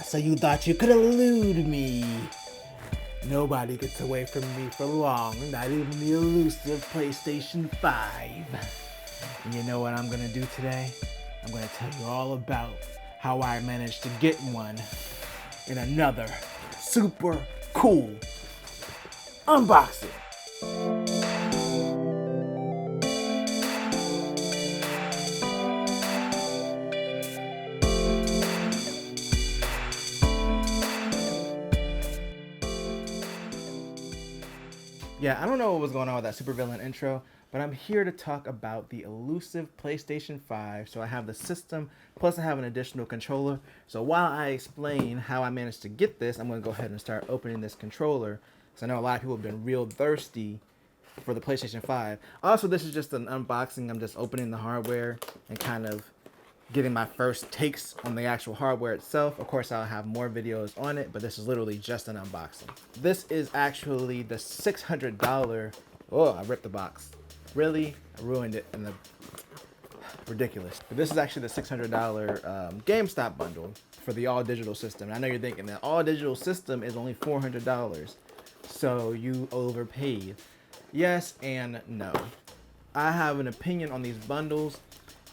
So you thought you could elude me? Nobody gets away from me for long, not even the elusive PlayStation 5. And you know what I'm gonna do today? I'm gonna tell you all about how I managed to get one in another super cool unboxing. Yeah, I don't know what was going on with that supervillain intro, but I'm here to talk about the elusive PlayStation 5. So I have the system, plus I have an additional controller. So while I explain how I managed to get this, I'm going to go ahead and start opening this controller. So I know a lot of people have been real thirsty for the PlayStation 5. Also, this is just an unboxing. I'm just opening the hardware and kind of getting my first takes on the actual hardware itself. Of course, I'll have more videos on it, but this is literally just an unboxing. This is actually the $600. Oh, I ripped the box. Really? I ruined it in the ridiculous. But this is actually the $600 GameStop bundle for the all digital system. And I know you're thinking that all digital system is only $400. So you overpaid. Yes and no. I have an opinion on these bundles,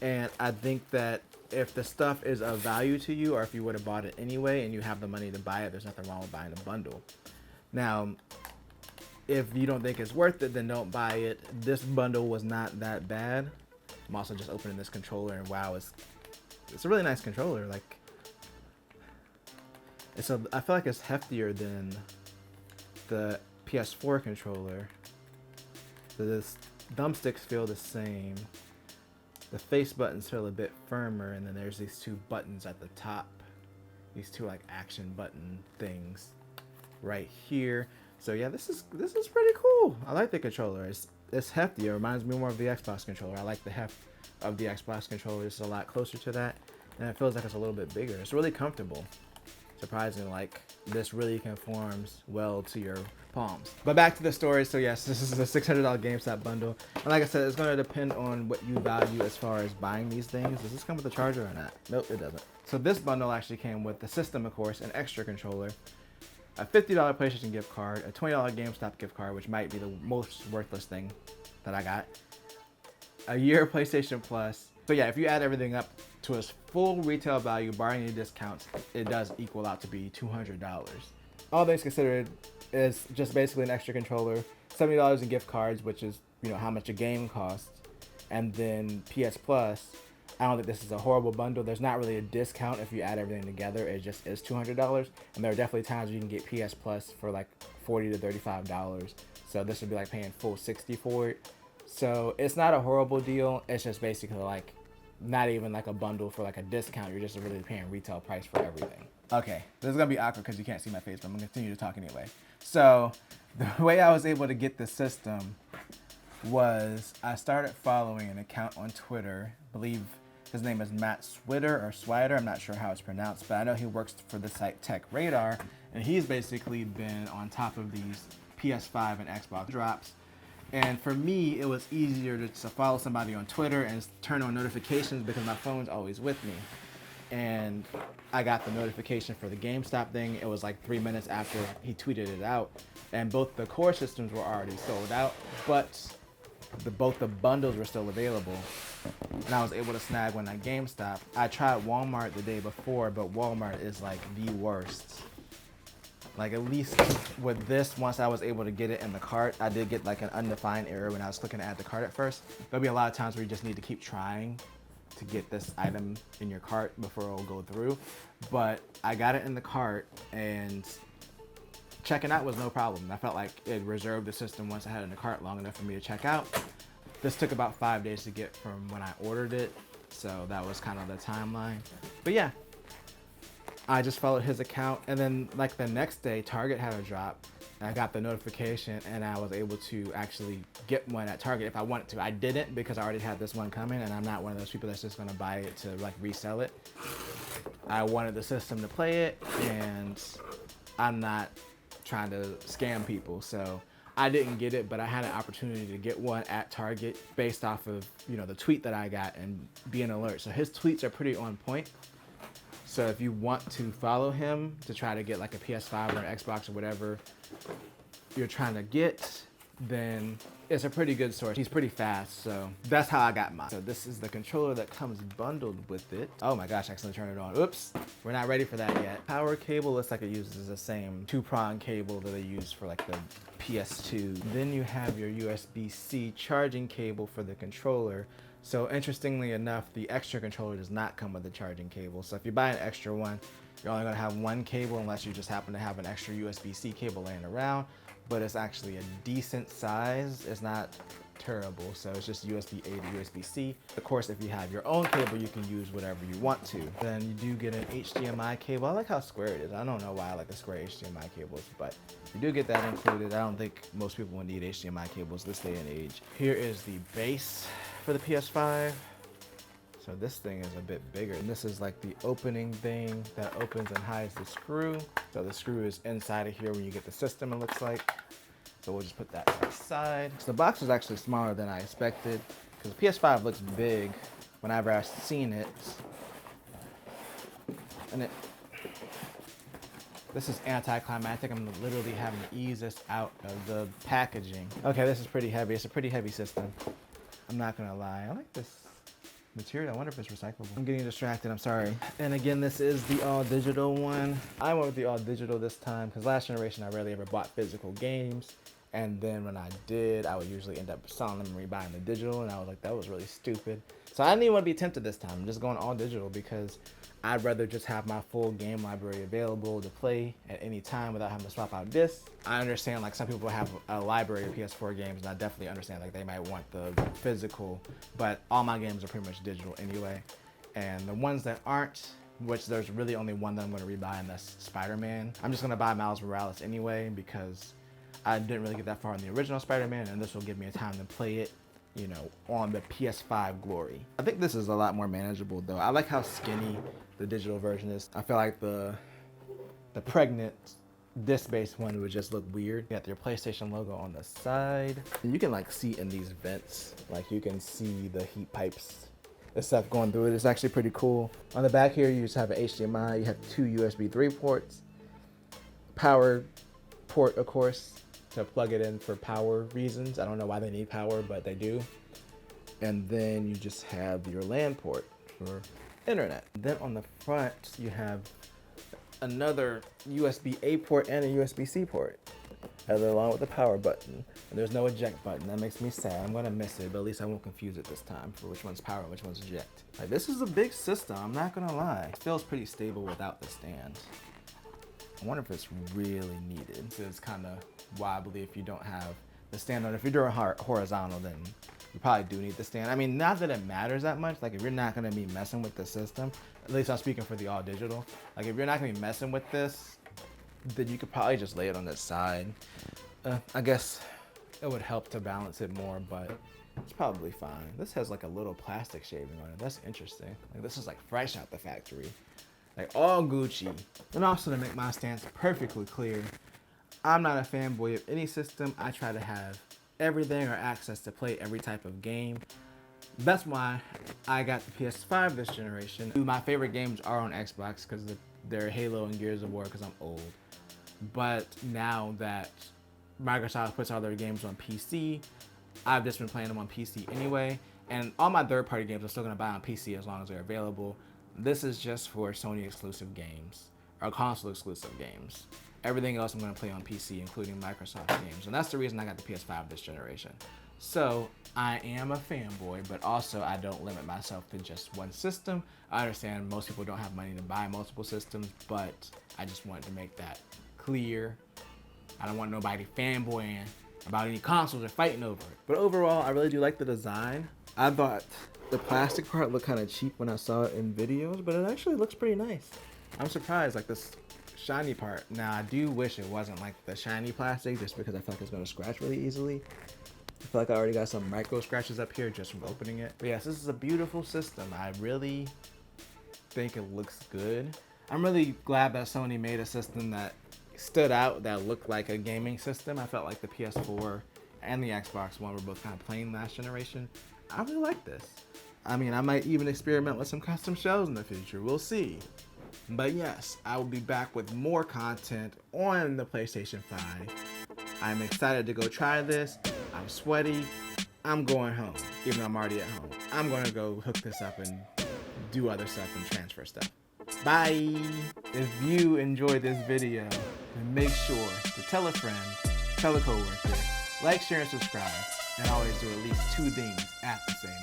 and I think that if the stuff is of value to you, or if you would have bought it anyway and you have the money to buy it, there's nothing wrong with buying a bundle. Now, if you don't think it's worth it, then don't buy it. This bundle was not that bad. I'm also just opening this controller, and wow, it's a really nice controller. Like, I feel like it's heftier than the PS4 controller. The thumbsticks feel the same. The face buttons feel a bit firmer, and then there's these two buttons at the top. These two like action button things right here. So yeah, this is pretty cool. I like the controller. It's hefty. It reminds me more of the Xbox controller. I like the heft of the Xbox controller. It's a lot closer to that, and it feels like it's a little bit bigger. It's really comfortable. Surprisingly, like, this really conforms well to your palms. But back to the story. So yes, this is a $600 GameStop bundle, and like I said, it's going to depend on what you value as far as buying these things. Does this come with a charger or not? Nope, it doesn't. So this bundle actually came with the system, of course, an extra controller, a $50 PlayStation gift card, a $20 GameStop gift card, which might be the most worthless thing that I got, a year of PlayStation Plus. So yeah, if you add everything up to its full retail value, barring any discounts, it does equal out to be $200. All things considered, is just basically an extra controller, $70 in gift cards, which is, you know, how much a game costs, and then PS Plus. I don't think this is a horrible bundle. There's not really a discount if you add everything together. It just is $200, and there are definitely times you can get PS Plus for like $40 to $35. So this would be like paying full $60 for it. So it's not a horrible deal. It's just basically like not even like a bundle for like a discount. You're just really paying retail price for everything. Okay, this is gonna be awkward because you can't see my face, but I'm gonna continue to talk anyway. So the way I was able to get the system was I started following an account on Twitter. I believe his name is Matt Swider or Swider. I'm not sure how it's pronounced, but I know he works for the site Tech Radar, and he's basically been on top of these PS5 and Xbox drops. And for me, it was easier to follow somebody on Twitter and turn on notifications because my phone's always with me. And I got the notification for the GameStop thing. It was like 3 minutes after he tweeted it out. And both the core systems were already sold out, but both the bundles were still available. And I was able to snag one at GameStop. I tried Walmart the day before, but Walmart is like the worst. Like, at least with this, once I was able to get it in the cart, I did get like an undefined error when I was clicking to add the cart at first. There'll be a lot of times where you just need to keep trying to get this item in your cart before it'll go through. But I got it in the cart, and checking out was no problem. I felt like it reserved the system once I had it in the cart long enough for me to check out. This took about 5 days to get from when I ordered it, so that was kind of the timeline. But yeah, I just followed his account, and then like the next day, Target had a drop, and I got the notification, and I was able to actually get one at Target if I wanted to. I didn't because I already had this one coming, and I'm not one of those people that's just gonna buy it to like resell it. I wanted the system to play it, and I'm not trying to scam people, so I didn't get it, but I had an opportunity to get one at Target based off of, you know, the tweet that I got and being alert. So his tweets are pretty on point. So if you want to follow him to try to get like a PS5 or an Xbox or whatever you're trying to get, then it's a pretty good source. He's pretty fast, so that's how I got mine. So this is the controller that comes bundled with it. Oh my gosh, I accidentally turned it on. Oops, we're not ready for that yet. Power cable looks like it uses the same 2-prong cable that they use for like the PS2. Then you have your USB-C charging cable for the controller. So interestingly enough, the extra controller does not come with a charging cable. So if you buy an extra one, you're only gonna have one cable unless you just happen to have an extra USB-C cable laying around. But it's actually a decent size. It's not terrible, so it's just USB-A to USB-C. Of course, if you have your own cable, you can use whatever you want to. Then you do get an HDMI cable. I like how square it is. I don't know why I like the square HDMI cables, but you do get that included. I don't think most people will need HDMI cables this day and age. Here is the base for the PS5. So this thing is a bit bigger. And this is like the opening thing that opens and hides the screw. So the screw is inside of here when you get the system, it looks like. So we'll just put that to the side. So the box is actually smaller than I expected because the PS5 looks big whenever I've seen it. And this is anticlimactic. I'm literally having to ease this out of the packaging. Okay, this is pretty heavy. It's a pretty heavy system. I'm not gonna lie. I like this material. I wonder if it's recyclable. I'm getting distracted, I'm sorry. And again, this is the all digital one. I went with the all digital this time because last generation I rarely ever bought physical games. And then when I did, I would usually end up selling them and rebuying the digital. And I was like, that was really stupid. So I didn't even want to be tempted this time. I'm just going all digital because I'd rather just have my full game library available to play at any time without having to swap out discs. I understand like some people have a library of PS4 games, and I definitely understand like they might want the physical, but all my games are pretty much digital anyway. And the ones that aren't, which there's really only one that I'm going to rebuy, and that's Spider-Man. I'm just going to buy Miles Morales anyway because I didn't really get that far in the original Spider-Man, and this will give me a time to play it, you know, on the PS5 glory. I think this is a lot more manageable though. I like how skinny the digital version is. I feel like the pregnant disc-based one would just look weird. You got your PlayStation logo on the side. You can like see in these vents, like you can see the heat pipes, the stuff going through it. It's actually pretty cool. On the back here, you just have an HDMI. You have 2 USB 3 ports, power port, of course, to plug it in for power reasons. I don't know why they need power, but they do. And then you just have your LAN port for internet. Then on the front, you have another USB-A port and a USB-C port, along with the power button. And there's no eject button. That makes me sad. I'm gonna miss it, but at least I won't confuse it this time for which one's power and which one's eject. Like, this is a big system, I'm not gonna lie. It feels pretty stable without the stand. I wonder if it's really needed. It's kind of wobbly if you don't have the stand on. If you're doing horizontal, then you probably do need the stand. I mean, not that it matters that much. Like if you're not gonna be messing with the system, at least I'm speaking for the all digital. Like if you're not gonna be messing with this, then you could probably just lay it on the side. I guess it would help to balance it more, but it's probably fine. This has like a little plastic shaving on it. That's interesting. Like this is like fresh out the factory. Like all Gucci. And also to make my stance perfectly clear, I'm not a fanboy of any system. I try to have everything or access to play every type of game. That's why I got the PS5 this generation. My favorite games are on Xbox because they're Halo and Gears of War because I'm old. But now that Microsoft puts all their games on PC, I've just been playing them on PC anyway. And all my third-party games I'm still gonna buy on PC as long as they're available. This is just for Sony exclusive games or console exclusive games. Everything else I'm going to play on PC, including Microsoft games. And that's the reason I got the PS5 this generation. So I am a fanboy, but also I don't limit myself to just one system. I understand most people don't have money to buy multiple systems, but I just wanted to make that clear. I don't want nobody fanboying about any consoles or fighting over it. But overall, I really do like the design. I thought the plastic part looked kind of cheap when I saw it in videos, but it actually looks pretty nice. I'm surprised, like this shiny part. Now, I do wish it wasn't like the shiny plastic just because I feel like it's going to scratch really easily. I feel like I already got some micro scratches up here just from opening it. But yes, this is a beautiful system. I really think it looks good. I'm really glad that Sony made a system that stood out, that looked like a gaming system. I felt like the PS4 and the Xbox One were both kind of plain last generation. I really like this. I mean, I might even experiment with some custom shells in the future. We'll see. But yes, I will be back with more content on the PlayStation 5. I'm excited to go try this. I'm sweaty. I'm going home, even though I'm already at home. I'm going to go hook this up and do other stuff and transfer stuff. Bye! If you enjoyed this video, then make sure to tell a friend, tell a coworker, like, share, and subscribe, and always do at least 2 things at the same time.